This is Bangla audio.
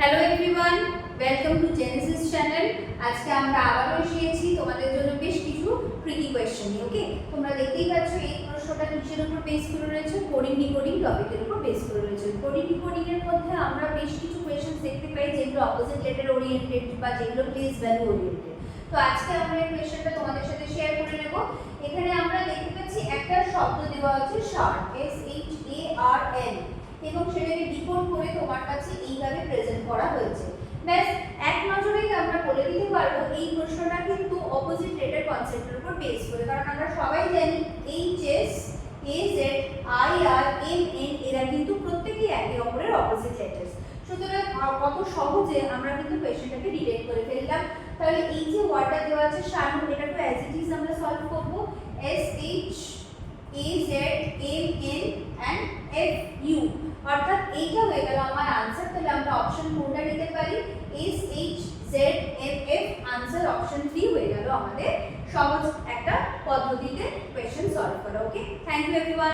Hello everyone, welcome to Genesis channel. আজকে আমরা আবারও এসেছি তোমাদের জন্য বেশ কিছু ট্রিকি কোয়েশ্চেন নিয়ে। ওকে, তোমরা দেখতেই পাচ্ছ এই প্রশ্নটা কিসের উপর বেস করে রয়েছে? কোডিং ডিকোডিং টপিকের উপর বেস করে রয়েছে। কোডিং ডিকোডিং এর মধ্যে আমরা বেশ কিছু কোয়েশ্চেন দেখতে পাই যেগুলো অপোজিট লেটার ওরিয়েন্টেড বা যেগুলো প্লেস ভ্যালু ওরিয়েন্টেড। তো আজকে আমরা এই কোয়েশ্চেনটা তোমাদের সাথে শেয়ার করে নেব। এখানে আমরা দেখতে পাচ্ছি একটা শব্দ দেওয়া আছে শার্ট, SHARN, এবং সেটাকে ডিকোড করে তোমার কাছে এইভাবে প্রেজেন্ট করা হয়েছে। ব্যাস এক নজরেই আমরা বলে দিতে পারবো এই প্রশ্নটা কিন্তু অপোজিট লেটার কনসেপ্টের উপর বেস করে, কারণ আমরা সবাই জানি HS, AZ, IR, MN এরা কিন্তু প্রত্যেকই একে অপরের অপোজিট লেটার্স। সুতরাং কত সহজে আমরা কিন্তু কোয়েশ্চেনটাকে ডিটেক্ট করে ফেললাম। তাহলে এই যে ওয়ার্ডটা দেওয়া আছে শানু, এটা তো অ্যাজ ইট ইজ আমরা সলভ করব। SHAZMN and FU, অর্থাৎ এইটা হয়ে গেল আমার आंसर। তাহলে আমরা অপশন কোনটা নিতে পারি? SHZMF, आंसर অপশন 3 হয়ে গেল আমাদের সহজ একটা পদ্ধতিতে কোশ্চেন সলভ করা। ওকে, থ্যাংক ইউ এভরিওয়ান।